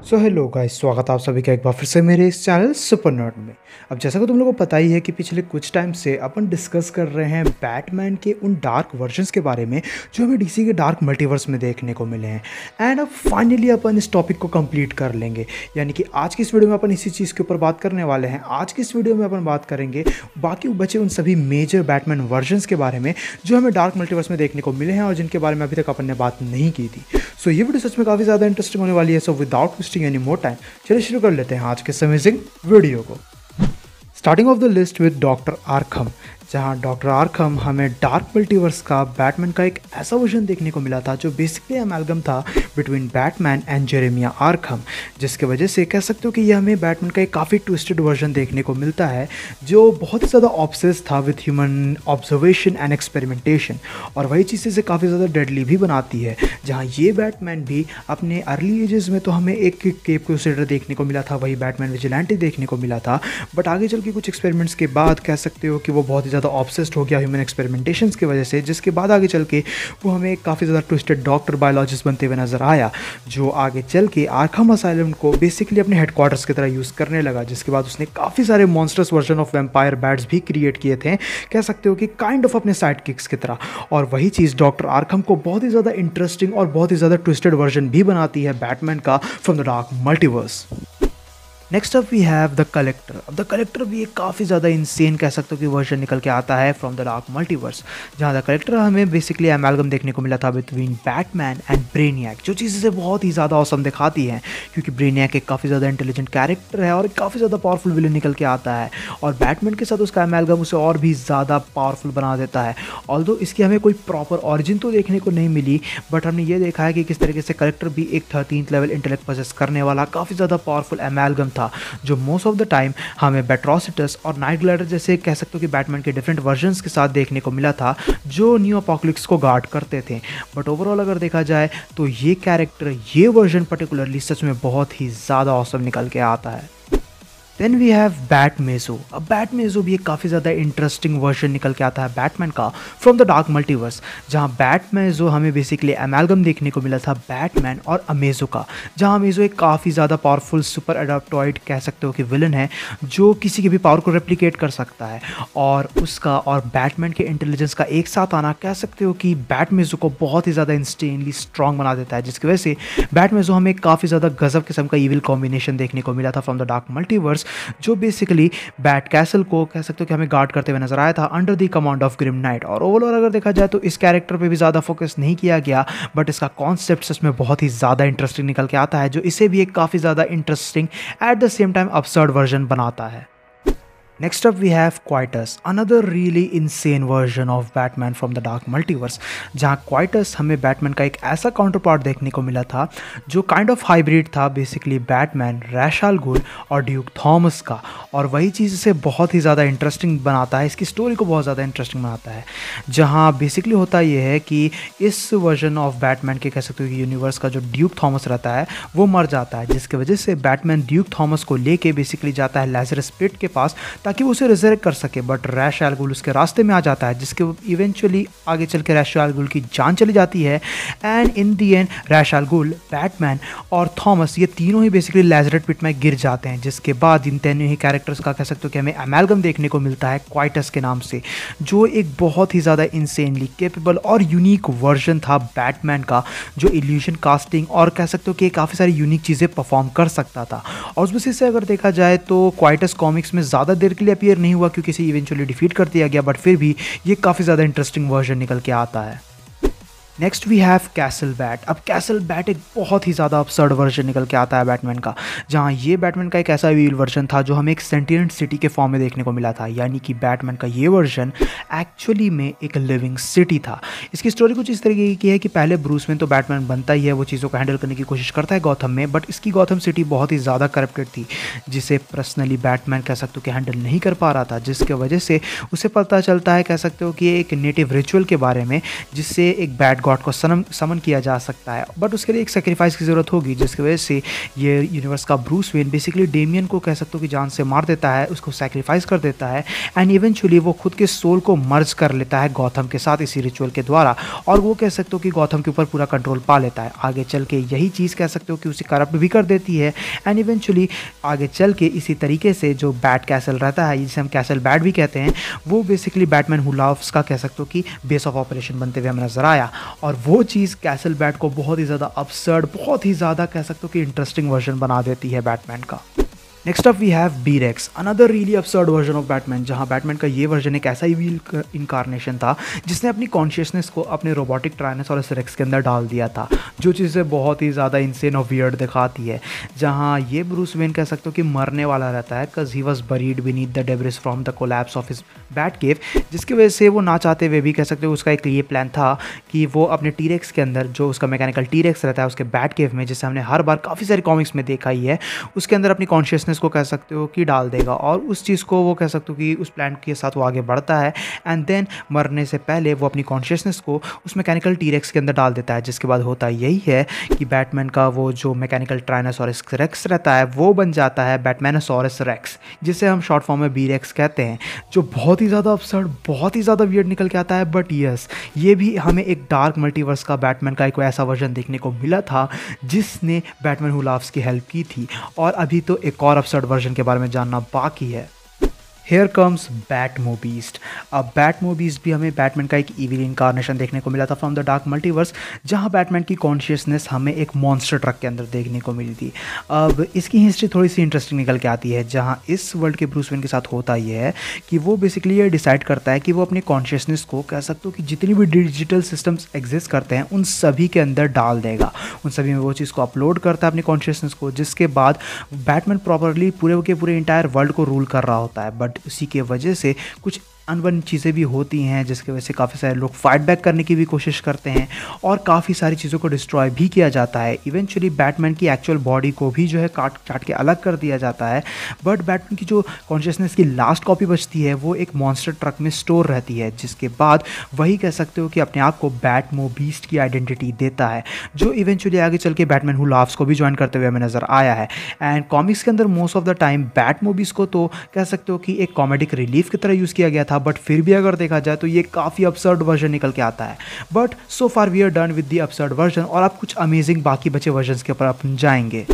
So hello guys, स्वागत है आप सभी का एक बार फिर से मेरे इस चैनल सुपर नर्ड में। अब जैसा कि तुम लोगों को पता ही है कि पिछले कुछ टाइम से अपन डिस्कस कर रहे हैं बैटमैन के उन डार्क वर्जन्स के बारे में जो हमें डीसी के डार्क मल्टीवर्स में देखने को मिले हैं। एंड अब फाइनली अपन इस टॉपिक को कंप्लीट कर लेंगे, यानी कि आज की इस वीडियो में अपन इसी चीज़ के ऊपर बात करने वाले हैं। आज की इस वीडियो में अपन बात करेंगे बाकी बचे उन सभी मेजर बैटमैन वर्जन्स के बारे में जो हमें डार्क मल्टीवर्स में देखने को मिले हैं और जिनके बारे में अभी तक अपन ने बात नहीं की थी। सो ये वीडियो सच में काफ़ी ज़्यादा इंटरेस्टिंग होने वाली है। So without wasting any more time चलिए शुरू कर लेते हैं आज के अमेजिंग वीडियो को। Starting off the list with doctor Arkham, जहाँ डॉक्टर आर्खम हमें डार्क मल्टीवर्स का बैटमैन का एक ऐसा वर्जन देखने को मिला था जो बेसिकली अमेलगम था बिटवीन बैटमैन एंड जेरेमिया आर्खम, जिसके वजह से कह सकते हो कि यह हमें बैटमैन का एक काफ़ी ट्विस्टेड वर्जन देखने को मिलता है जो बहुत ही ज़्यादा ऑब्सेस था with human observation and experimentation, और वही चीज़ इसे काफ़ी ज़्यादा डेडली भी बनाती है। जहाँ ये बैटमैन भी अपने अर्ली एजेस में तो हमें एक केप क्रूसेडर देखने को मिला था, वही बैटमैन विजिलेंटी देखने को मिला था, बट आगे चल के कुछ एक्सपेरिमेंट्स के बाद कह सकते हो कि वो बहुत ही ज़्यादा ऑब्सेस्ड हो गया ह्यूमन एक्सपेरिमेंटेशंस की वजह से, जिसके बाद आगे चल के वो हमें काफ़ी ज़्यादा ट्विस्टेड डॉक्टर बायोलॉजिस्ट बनते हुए नजर आया, जो आगे चल के आर्खम असाइलम को बेसिकली अपने हेडक्वार्टर्स की तरह यूज़ करने लगा। जिसके बाद उसने काफ़ी सारे monsters version of vampire bats भी क्रिएट किए थे, कह सकते हो कि काइंड ऑफ अपने साइड किक्स की तरह, और वही चीज़ डॉक्टर आर्खम को बहुत ही ज़्यादा इंटरेस्टिंग और बहुत ही ज़्यादा ट्विस्टेड वर्जन भी बनाती है बैटमैन का from the Dark Multiverse. Next up we have the collector. अब द कलेक्टर भी एक काफ़ी ज़्यादा इंसेन कह सकते हो कि वर्जन निकल के आता है फ्रॉम द डार्क मल्टीवर्स, जहाँ द कलेक्टर हमें बेसिकली अमेलगम देखने को मिला था बिटवीन बैटमैन एंड ब्रेनियक, जो चीज़ इसे बहुत ही ज़्यादा औसम दिखाती है क्योंकि ब्रेनियक एक काफ़ी ज़्यादा इंटेलिजेंट कैरेक्टर है और काफ़ी ज़्यादा पावरफुल विलन निकल के आता है, और बैटमैन के साथ उसका अमेलगम उसे और भी ज़्यादा पावरफुल बना देता है। ऑल्दो इसकी हमें कोई प्रॉपर ऑरिजिन तो देखने को नहीं मिली, बट हमने ये देखा है कि किस तरीके से कलेक्टर भी एक 13th लेवल इंटेलेक्ट पोजेस करने वाला काफ़ी ज़्यादा पावरफुल अमेलगम था, जो मोस्ट ऑफ द टाइम हमें बेट्रोसिटस और नाइट ग्लाइडर जैसे कह सकते हो कि बैटमैन के डिफरेंट वर्जन्स के साथ देखने को मिला था जो न्यू अपोकलिप्स को गार्ड करते थे। बट ओवरऑल अगर देखा जाए तो ये कैरेक्टर, ये वर्जन पर्टिकुलरली सच में बहुत ही ज़्यादा ऑसम निकल के आता है। देन वी हैव बैटमेजो। अब बैटमेजो भी एक काफ़ी ज़्यादा इंटरेस्टिंग वर्जन निकल के आता है बैटमैन का फ्रॉम द डार्क मल्टीवर्स, जहाँ बैटमेजो हमें बेसिकली अमेलगम देखने को मिला था बैटमैन और अमेजो का, जहाँ अमेजो एक काफ़ी ज़्यादा पावरफुल सुपर एडाप्टॉइड कह सकते हो कि विलन है जो किसी की भी पावर को रेप्लिकेट कर सकता है, और उसका और बैटमैन के इंटेलिजेंस का एक साथ आना कह सकते हो कि बैटमेजो को बहुत ही ज़्यादा इंस्टेंटली स्ट्रॉन्ग बना देता है, जिसकी वजह से बैटमेजो हमें काफ़ी ज़्यादा गजब किस्म का ईविल कॉम्बिनेशन देखने को मिला था फ्रॉम द डार्क मल्टीवर्स, जो बेसिकली बैट कैसल को कह सकते हो कि हमें गार्ड करते हुए नजर आया था under the command of Grim Knight. और ओवरऑल अगर देखा जाए तो इस कैरेक्टर पे भी ज़्यादा फोकस नहीं किया गया, बट इसका कॉन्सेप्ट सच में बहुत ही ज़्यादा इंटरेस्टिंग निकल के आता है, जो इसे भी एक काफ़ी ज़्यादा interesting at the same time absurd version बनाता है। Next up we have Quietus, another really insane version of Batman from the Dark Multiverse, जहाँ क्वाइटस हमें बैटमैन का एक ऐसा काउंटर पार्ट देखने को मिला था जो काइंड ऑफ हाइब्रिड था बेसिकली बैटमैन, रैश अल गुल और ड्यूक थॉमस का, और वही चीज़ इसे बहुत ही ज़्यादा इंटरेस्टिंग बनाता है, इसकी स्टोरी को बहुत ज़्यादा इंटरेस्टिंग बनाता है। जहाँ बेसिकली होता यह है कि इस वर्जन ऑफ बैटमैन के कह सकते हो कि यूनिवर्स का जो ड्यूक थॉमस रहता है वो मर जाता है, जिसकी वजह से बैटमैन ड्यूक थॉमस को लेके बेसिकली जाता है लैज़रस पिट के पास ताकि वो उसे रिजरेक्ट कर सके, बट रैश अल गुल उसके रास्ते में आ जाता है, जिसके इवेंचुअली आगे चल के रैश अल गुल की जान चली जाती है, and in the end Ra's al Ghul, Batman और थॉमस ये तीनों ही बेसिकली लैज़रस पिट में गिर जाते हैं, जिसके बाद इन तीनों ही कैरेक्टर्स का कह सकते हो कि हमें अमेलगम देखने को मिलता है क्वाइटस के नाम से, जो एक बहुत ही ज़्यादा इंसेनली कैपेबल और यूनिक वर्जन था बैटमैन का, जो इल्यूशन कास्टिंग और कह सकते हो कि काफ़ी सारी यूनिक चीज़ें परफॉर्म कर सकता था। और उस बेसिस से अगर देखा जाए तो क्वाइटस कॉमिक्स में ज़्यादा देर के लिए अपीयर नहीं हुआ क्योंकि इसे इवेंचुअली डिफीट कर दिया गया, बट फिर भी ये काफ़ी ज़्यादा इंटरेस्टिंग वर्जन निकल के आता है। Next we have Castle Bat. अब कैसल बैट एक बहुत ही ज़्यादा absurd वर्जन निकल के आता है बैटमैन का, जहाँ ये बैटमैन का एक ऐसा वील वर्जन था जो हमें एक सेंटिनेंट सिटी के फॉर्म में देखने को मिला था, यानी कि बैटमैन का ये वर्जन एक्चुअली में एक लिविंग सिटी था। इसकी स्टोरी कुछ इस तरीके की है कि पहले ब्रूस वेन तो बैटमैन बनता ही है, वो चीज़ों को हैंडल करने की कोशिश करता है गॉथम में, बट इसकी गॉथम सिटी बहुत ही ज़्यादा करप्टेड थी, जिसे पर्सनली बैटमैन कह सकते हो कि हैंडल नहीं कर पा रहा था, जिसके वजह से उसे पता चलता है कह सकते हो कि एक नेटिव रिचुअल के बारे में, जिससे एक बैड गॉड को समन किया जा सकता है, बट उसके लिए एक सेक्रीफाइस की ज़रूरत होगी, जिसकी वजह से ये यूनिवर्स का ब्रूस वेन बेसिकली डेमियन को कह सकते हो कि जान से मार देता है, उसको सेक्रीफाइस कर देता है एंड इवेंचुअली वो खुद के सोल को मर्ज कर लेता है गॉथम के साथ इसी रिचुअल के द्वारा, और वो कह सकते हो कि गॉथम के ऊपर पूरा कंट्रोल पा लेता है। आगे चल के यही चीज़ कह सकते हो कि उसे करप्ट भी कर देती है एंड इवेंचुअली आगे चल के इसी तरीके से जो बैट कैसल रहता है, जिसे हम कैसल बैट भी कहते हैं, वो बेसिकली बैटमैन हू लव्स का कह सकते हो कि बेस ऑफ ऑपरेशन बनते हुए हमें नजर आया। और वो चीज़ कैसल बैट को बहुत ही ज़्यादा अपसर्ड, बहुत ही ज़्यादा कह सकते हो कि इंटरेस्टिंग वर्जन बना देती है बैटमैन का। Next up we have B-Rex, another really absurd version of Batman, जहां बैटमैन का ये वर्जन एक ऐसा इविल इनकारनेशन था जिसने अपनी कॉन्शियसनेस को अपने रोबोटिक टायरानोसॉरस रेक्स के अंदर डाल दिया था, जो चीज़ें बहुत ही ज़्यादा इंसेन और वियर्ड दिखाती है। जहां ये ब्रूस वेन कह सकते हो कि मरने वाला रहता है, because he was buried beneath the debris from the collapse of his bat cave, जिसकी वजह से वो ना चाहते हुए भी कह सकते हो उसका एक ये प्लान था कि वो अपने T-Rex के अंदर, जो उसका मैकेनिकल T-Rex रहता है उसके बैट केव में, जिसे हमने हर बार काफ़ी सारे कॉमिक्स में देखा ही है, उसके अंदर अपनी कॉन्शियसनेस को कह सकते हो कि डाल देगा, और उस चीज़ को वो कह सकते हो कि उस प्लान के साथ वो आगे बढ़ता है एंड देन मरने से पहले वो अपनी कॉन्शियसनेस को उस मैकेनिकल T-Rex के अंदर डाल देता है, जिसके बाद होता यही है कि बैटमैन का वो जो मैकेनिकल टायरानोसॉरस रेक्स रहता है वो बन जाता है बैटमैनोसॉरस रेक्स, जिसे हम शॉर्ट फॉर्म में B-Rex कहते हैं, जो बहुत ही ज़्यादा अपसर्ड, बहुत ही ज़्यादा वियर्ड निकल के आता है। बट यस, ये भी हमें एक डार्क मल्टीवर्स का बैटमैन का एक ऐसा वर्जन देखने को मिला था जिसने बैटमैन हू लव्स की हेल्प की थी, और अभी तो एक और अपसर्ड वर्जन के बारे में जानना बाकी है। हेयर कम्स बैटमोबीस्ट। अब बैटमोबीस्ट भी हमें बैटमैन का एक इविल इनकारनेशन देखने को मिला था फ्रॉम द डार्क मल्टीवर्स, जहां बैटमैन की कॉन्शियसनेस हमें एक मॉन्स्टर ट्रक के अंदर देखने को मिली थी। अब इसकी हिस्ट्री थोड़ी सी इंटरेस्टिंग निकल के आती है, जहां इस वर्ल्ड के ब्रूस वेन के साथ होता यह है कि वो बेसिकली ये डिसाइड करता है कि वो अपनी कॉन्शियसनेस को कह सकते हो कि जितनी भी डिजिटल सिस्टम्स एग्जिस्ट करते हैं उन सभी के अंदर डाल देगा, उन सभी में वो चीज़ को अपलोड करता है अपनी कॉन्शियसनेस को, जिसके बाद बैटमैन प्रॉपरली पूरे के पूरे इंटायर वर्ल्ड को रूल कर रहा होता है। बट उसी के वजह से कुछ अनबन चीज़ें भी होती हैं, जिसकी वजह से काफ़ी सारे लोग फाइट बैक करने की भी कोशिश करते हैं और काफ़ी सारी चीज़ों को डिस्ट्रॉय भी किया जाता है। इवेंचुअली बैटमैन की एक्चुअल बॉडी को भी जो है काट के अलग कर दिया जाता है, बट बैटमैन की जो कॉन्शियसनेस की लास्ट कॉपी बचती है वो एक मॉन्स्टर ट्रक में स्टोर रहती है, जिसके बाद वही कह सकते हो कि अपने आप को बैटमोबीस्ट की आइडेंटिटी देता है, जो इवेंचुअली आगे चल के बैटमैन हू लव्स को भी ज्वाइन करते हुए हमें नज़र आया है। एंड कॉमिक्स के अंदर मोस्ट ऑफ द टाइम बैटमोबीस्ट को तो कह सकते हो कि एक कॉमेडिक रिलीफ की तरह यूज़ किया गया था, बट फिर भी अगर देखा जाए तो ये काफ़ी अपसर्ड वर्जन निकल के आता है। But so far we are done with the absurd version, और अब कुछ अमेजिंग बाकी बचे वर्जन्स के ऊपर अपन जाएंगे।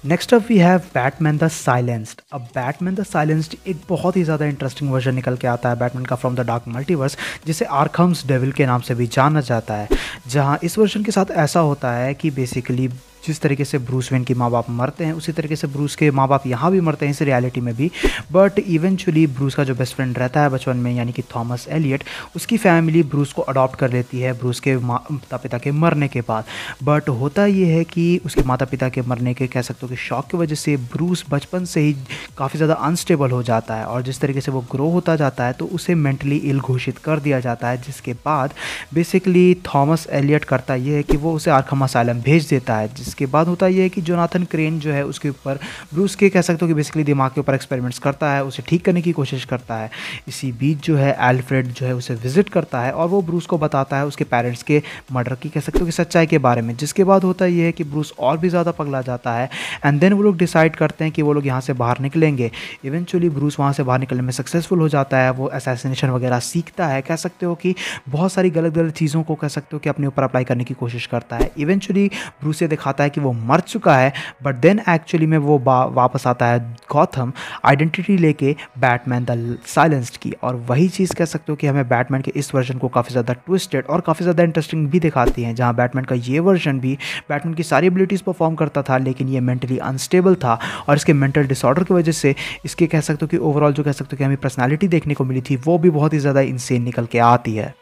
Next up we have Batman the Silenced. अब बैटमैन द साइलेंस्ड एक बहुत ही ज़्यादा इंटरेस्टिंग वर्जन निकल के आता है बैटमैन का फ्रॉम द डार्क मल्टीवर्स, जिसे आर्कम्स डेविल के नाम से भी जाना जाता है। जहां इस वर्जन के साथ ऐसा होता है कि बेसिकली जिस तरीके से ब्रूस वेन के माँ बाप मरते हैं उसी तरीके से ब्रूस के माँ बाप यहाँ भी मरते हैं इस रियलिटी में भी, बट इवेंचुअली ब्रूस का जो बेस्ट फ्रेंड रहता है बचपन में यानी कि थॉमस एलियट, उसकी फैमिली ब्रूस को अडॉप्ट कर लेती है ब्रूस के माता पिता के मरने के बाद। बट होता ये है कि उसके माता पिता के मरने के कह सकते हो कि शौक की वजह से ब्रूस बचपन से ही काफ़ी ज़्यादा अनस्टेबल हो जाता है, और जिस तरीके से वो ग्रो होता जाता है तो उसे मेंटली इल घोषित कर दिया जाता है, जिसके बाद बेसिकली थॉमस एलियट करता ये है कि वो उसे आर्खम असाइलम भेज देता है। जिसके बाद होता यह है कि जोनाथन क्रेन जो है उसके ऊपर ब्रूस के कह सकते हो कि बेसिकली दिमाग के ऊपर एक्सपेरिमेंट्स करता है, उसे ठीक करने की कोशिश करता है। इसी बीच जो है एल्फ्रेड जो है उसे विजिट करता है और वो ब्रूस को बताता है उसके पेरेंट्स के मर्डर की कह सकते हो कि सच्चाई के बारे में। जिसके बाद होता यह है कि ब्रूस और भी ज़्यादा पगला जाता है एंड देन वो लोग डिसाइड करते हैं कि वो लोग यहाँ से बाहर निकलेंगे। इवेंचुअली ब्रूस वहाँ से बाहर निकलने में सक्सेसफुल हो जाता है, वो असैसिनेशन वगैरह सीखता है, कह सकते हो कि बहुत सारी गलत गलत चीज़ों को कह सकते हो कि अपने ऊपर अप्लाई करने की कोशिश करता है। इवेंचुअली ब्रूस ये दिखाता है कि वो मर चुका है, बट देन एक्चुअली में वो वापस आता है गॉथम आइडेंटिटी लेके बैटमैन द साइलेंस्ड की, और वही चीज़ कह सकते हो कि हमें बैटमैन के इस वर्जन को काफ़ी ज़्यादा ट्विस्टेड और काफ़ी ज़्यादा इंटरेस्टिंग भी दिखाती हैं, जहाँ बैटमैन का ये वर्जन भी बैटमैन की सारी एबिलिटीज़ परफॉर्म करता था, लेकिन ये मेंटली अनस्टेबल था और इसके मेंटल डिसऑर्डर की वजह से इसके कह सकते हो कि ओवरऑल जो कह सकते हो कि हमें पर्सनैलिटी देखने को मिली थी वो भी बहुत ही ज़्यादा इंसेन निकल के आती है।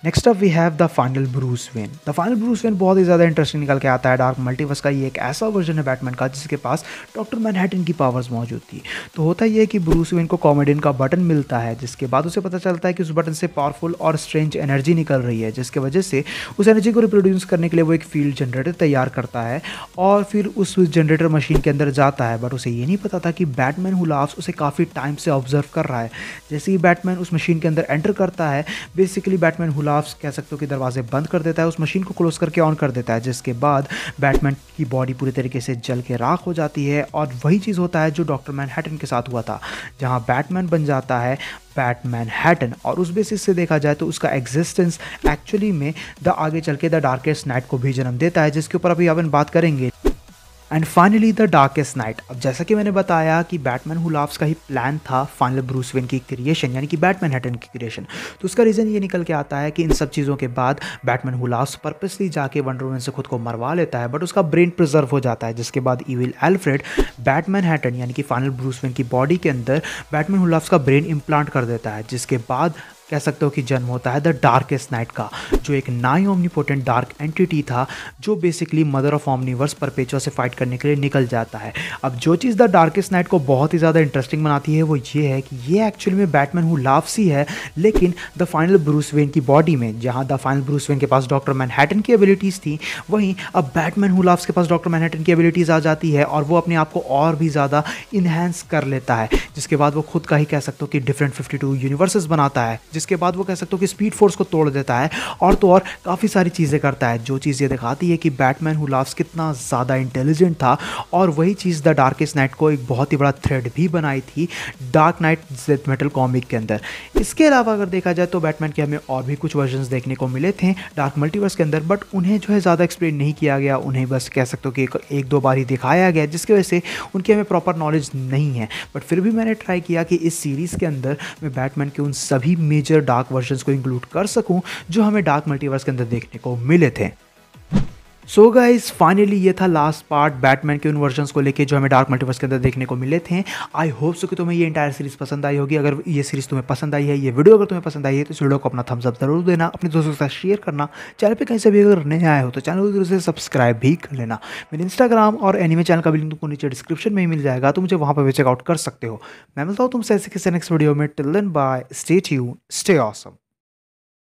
Next up we have the final Bruce Wayne. The final Bruce Wayne बहुत ही ज़्यादा इंटरेस्टिंग निकल के आता है डार्क मल्टीवर्स का। ये एक ऐसा वर्जन है बैटमैन का जिसके पास डॉक्टर मैनहट्टन की पावर्स मौजूद थी। तो होता ये है कि ब्रूस वेन को कॉमेडियन का बटन मिलता है, जिसके बाद उसे पता चलता है कि उस बटन से पावरफुल और स्ट्रेंज एनर्जी निकल रही है, जिसकी वजह से उस एनर्जी को रिप्रोड्यूस करने के लिए वो एक फील्ड जनरेटर तैयार करता है और फिर उस जनरेटर मशीन के अंदर जाता है। बट उसे ये नहीं पता था कि बैटमैन हू लव्स उसे काफ़ी टाइम से ऑब्जर्व कर रहा है। जैसे ही बैटमैन उस मशीन के अंदर एंटर करता है, बेसिकली बैटमैन हू हुलाफ्स कह सकते हो कि दरवाजे बंद कर देता है, उस मशीन को क्लोज करके ऑन कर देता है, जिसके बाद बैटमैन की बॉडी पूरी तरीके से जल के राख हो जाती है। और वही चीज़ होता है जो डॉक्टर मैनहट्टन के साथ हुआ था, जहाँ बैटमैन बन जाता है बैटमैन हैटन। और उस बेसिस से देखा जाए तो उसका एग्जिस्टेंस एक्चुअली में आगे चल के द डार्केस्ट नाइट को भी जन्म देता है, जिसके ऊपर अभी अपन बात करेंगे। And finally the darkest night. अब जैसा कि मैंने बताया कि बैटमैन हू लाव्स का ही प्लान था फाइनल ब्रूस वेन की क्रिएशन, यानी कि बैटमैन हैटन की क्रिएशन। तो उसका रीज़न ये निकल के आता है कि इन सब चीज़ों के बाद बैटमैन हू लाव्स पर्पसली जाके वंडर वुमन से खुद को मरवा लेता है, बट उसका ब्रेन प्रिजर्व हो जाता है, जिसके बाद इविल एल्फ्रेड बैटमैन हैटन यानी कि फाइनल ब्रूस वेन की बॉडी के अंदर बैटमैन हू लाव्स का ब्रेन इम्प्लांट कर देता है, जिसके बाद कह सकते हो कि जन्म होता है द डार्केस्ट नाइट का, जो एक नाई ओमनीपोटेंट डार्क एंटिटी था, जो basically mother of Omniverse Perpetua से फाइट करने के लिए निकल जाता है। अब जो चीज़ द डार्केस्ट नाइट को बहुत ही ज़्यादा इंटरेस्टिंग बनाती है वो ये है कि ये एक्चुअली में बैटमैन हू लाव्स ही है, लेकिन द फाइनल ब्रूस वेन की बॉडी में। जहाँ द फाइनल ब्रूस वेन के पास डॉक्टर मैनहट्टन की एबिलिटीज़ थी, वहीं अब बैटमैन हू लाव्स के पास डॉक्टर मैनहट्टन की एबिलिटीज़ आ जाती है और वो अपने आप को और भी ज़्यादा इन्हेंस कर लेता है, जिसके बाद वो खुद का ही कह सकते हो कि डिफरेंट 52 यूनिवर्सेस बनाता है, जिसके बाद वो कह सकते हो कि स्पीड फोर्स को तोड़ देता है और तो और काफ़ी सारी चीज़ें करता है, जो चीज़ ये दिखाती है कि बैटमैन हू लाव्स कितना ज़्यादा इंटेलिजेंट था। और वही चीज़ द डार्केस्ट नाइट को एक बहुत ही बड़ा थ्रेड भी बनाई थी dark night death metal comic के अंदर। इसके अलावा अगर देखा जाए तो बैटमैन के हमें और भी कुछ वर्जन्स देखने को मिले थे डार्क मल्टीवर्स के अंदर, बट उन्हें जो है ज़्यादा एक्सप्लेन नहीं किया गया, उन्हें बस कह सकते हो कि एक दो बार ही दिखाया गया, जिसकी वजह से उनकी हमें प्रॉपर नॉलेज नहीं है। बट फिर भी मैंने ट्राई किया कि इस सीरीज़ के अंदर मैं बैटमैन के उन सभी मेजर डार्क वर्जन्स को इंक्लूड कर सकूं जो हमें डार्क मल्टीवर्स के अंदर देखने को मिले थे। सो गाइज फाइनली ये था लास्ट पार्ट बैटमैन के उन वर्जन्स को लेके जो हमें डार्क मल्टीवर्स के अंदर देखने को मिले थे। आई होप सो कि तुम्हें ये इंटायर सीरीज पसंद आई होगी। अगर ये सीरीज तुम्हें पसंद आई है, ये वीडियो अगर तुम्हें पसंद आई है, तो इस वीडियो को अपना थम्स अप जरूर देना, अपने दोस्तों के साथ शेयर करना। चैनल पे कहीं से भी अगर नए आए हो तो चैनल को जरूर से सब्सक्राइब भी कर लेना। मेरे इंस्टाग्राम और एनीमे चैनल का भी लिंक तुमको नीचे डिस्क्रिप्शन में ही मिल जाएगा, तो मुझे वहाँ पर भी चेकआउट कर सकते हो। मैं मिलता हूँ तुमसे ऐसे किसी नेक्स्ट वीडियो में। Till then bye, stay tuned, stay awesome.